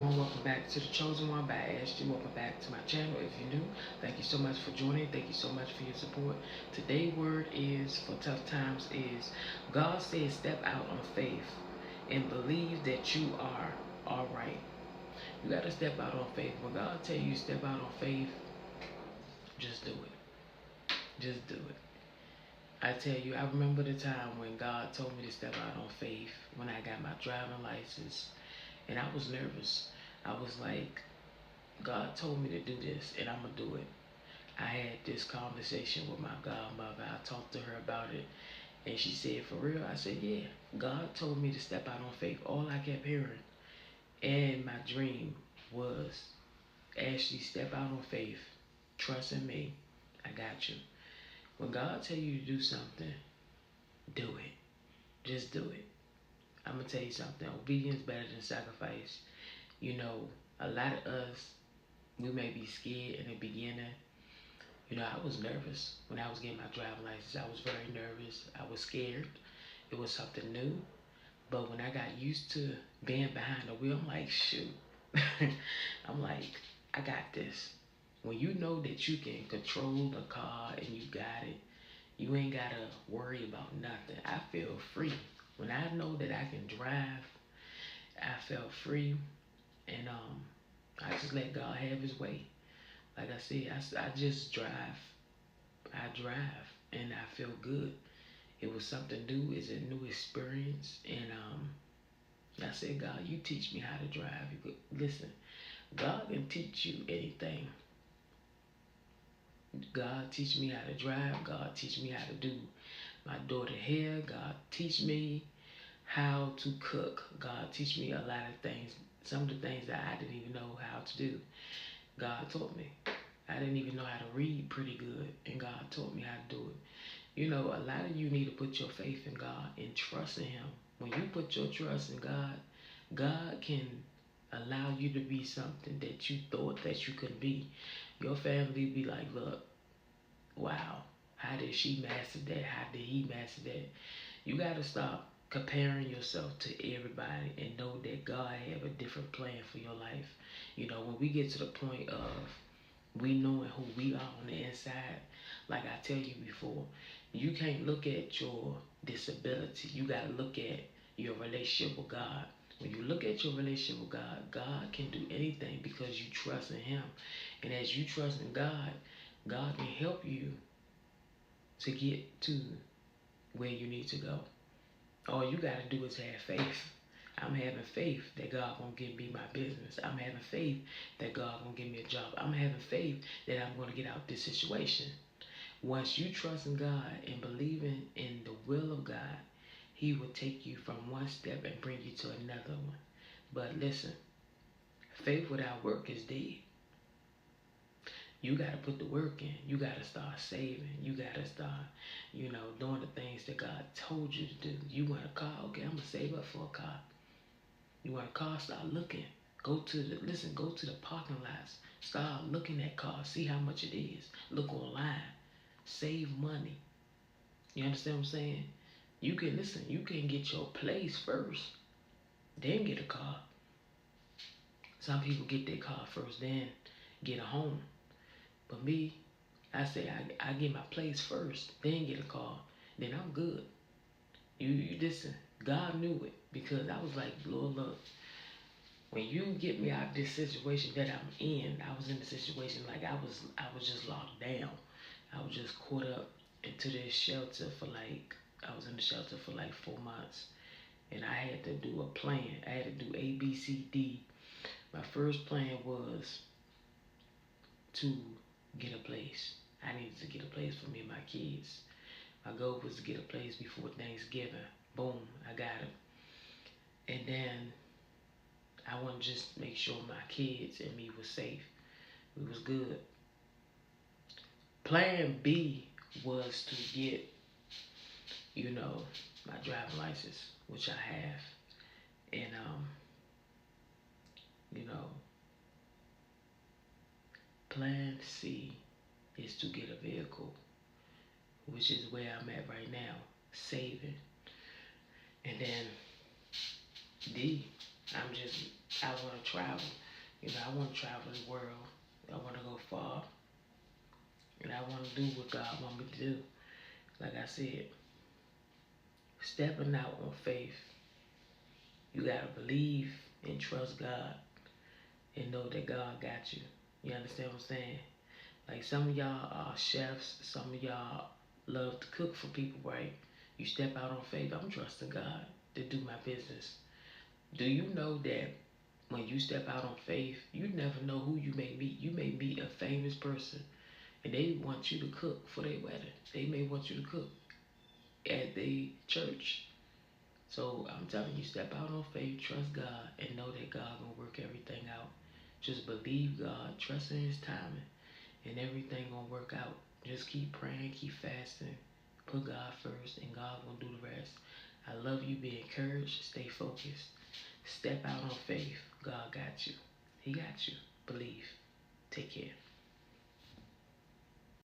Welcome back to the Chosen One by Ashley. Welcome back to my channel. If you're new, thank you so much for joining. Thank you so much for your support. Today's word is for tough times is God says step out on faith and believe that you are all right. You got to step out on faith. When God tell you step out on faith, just do it. Just do it. I tell you, I remember the time when God told me to step out on faith when I got my driving license, and I was nervous. I was like, God told me to do this, and I'm gonna do it. I had this conversation with my godmother. I talked to her about it, and she said, "For real?" I said, "Yeah." God told me to step out on faith. All I kept hearing, and my dream was, "Ashley, step out on faith. Trust in me. I got you." When God tell you to do something, do it. Just do it. I'm gonna tell you something. Obedience better than sacrifice. You know, a lot of us, we may be scared in the beginning. You know, I was nervous when I was getting my driving license. I was very nervous. I was scared. It was something new. But when I got used to being behind the wheel, I'm like, shoot. I'm like, I got this. When you know that you can control the car and you got it, you ain't gotta worry about nothing. I feel free. When I know that I can drive, I felt free, and I just let God have His way. Like I said, I just drive. I drive, and I feel good. It was something new. It's a new experience, and I said, God, you teach me how to drive. Listen, God can teach you anything. God teach me how to drive. God teach me how to do my daughter hair. God teach me how to cook. God teach me a lot of things. Some of the things that I didn't even know how to do, God taught me. I didn't even know how to read pretty good, and God taught me how to do it. You know, a lot of you need to put your faith in God and trust in Him. When you put your trust in God, God can allow you to be something that you thought that you couldn't be. Your family be like, look, wow, how did she master that? How did he master that? You got to stop comparing yourself to everybody and know that God have a different plan for your life. You know, when we get to the point of we knowing who we are on the inside, like I tell you before, you can't look at your disability. You got to look at your relationship with God. When you look at your relationship with God, God can do anything because you trust in Him. And as you trust in God, God can help you to get to where you need to go. All you got to do is have faith. I'm having faith that God gonna give me my business. I'm having faith that God gonna give me a job. I'm having faith that I'm gonna get out this situation. Once you trust in God and believing in the will of God, He will take you from one step and bring you to another one. But listen, faith without work is dead. You got to put the work in. You got to start saving. You got to start, doing the things that God told you to do. You want a car? Okay, I'm going to save up for a car. You want a car? Start looking. Go to the parking lots. Start looking at cars. See how much it is. Look online. Save money. You understand what I'm saying? You can get your place first, then get a car. Some people get their car first, then get a home. But me, I say I get my place first, then get a car, then I'm good. You listen. God knew it because I was like, Lord, look, when you get me out of this situation that I'm in, I was in a situation like I was just locked down. I was just caught up into this shelter for I was in the shelter for like 4 months, and I had to do a plan. I had to do A, B, C, D. My first plan was to get a place. I needed to get a place for me and my kids. My goal was to get a place before Thanksgiving. Boom, I got it. And then I want to just make sure my kids and me was safe. We was good. Plan B was to get, my driving license, which I have. And you know, plan C is to get a vehicle, which is where I'm at right now, saving. And then D, I'm just I want to travel. I want to travel the world. I want to go far. And I want to do what God wants me to do. Like I said, stepping out on faith, you got to believe and trust God and know that God got you. You understand what I'm saying? Like some of y'all are chefs, some of y'all love to cook for people, right? You step out on faith. I'm trusting God to do my business. Do you know that when you step out on faith, you never know who you may meet. You may meet a famous person and they want you to cook for their wedding. They may want you to cook at the church. So I'm telling you, step out on faith, trust God, and know that God gonna work everything out. Just believe God, trust in His timing, and everything gonna work out. Just keep praying, keep fasting, put God first, and God gonna do the rest. I love you. Be encouraged. Stay focused. Step out on faith. God got you. He got you. Believe. Take care.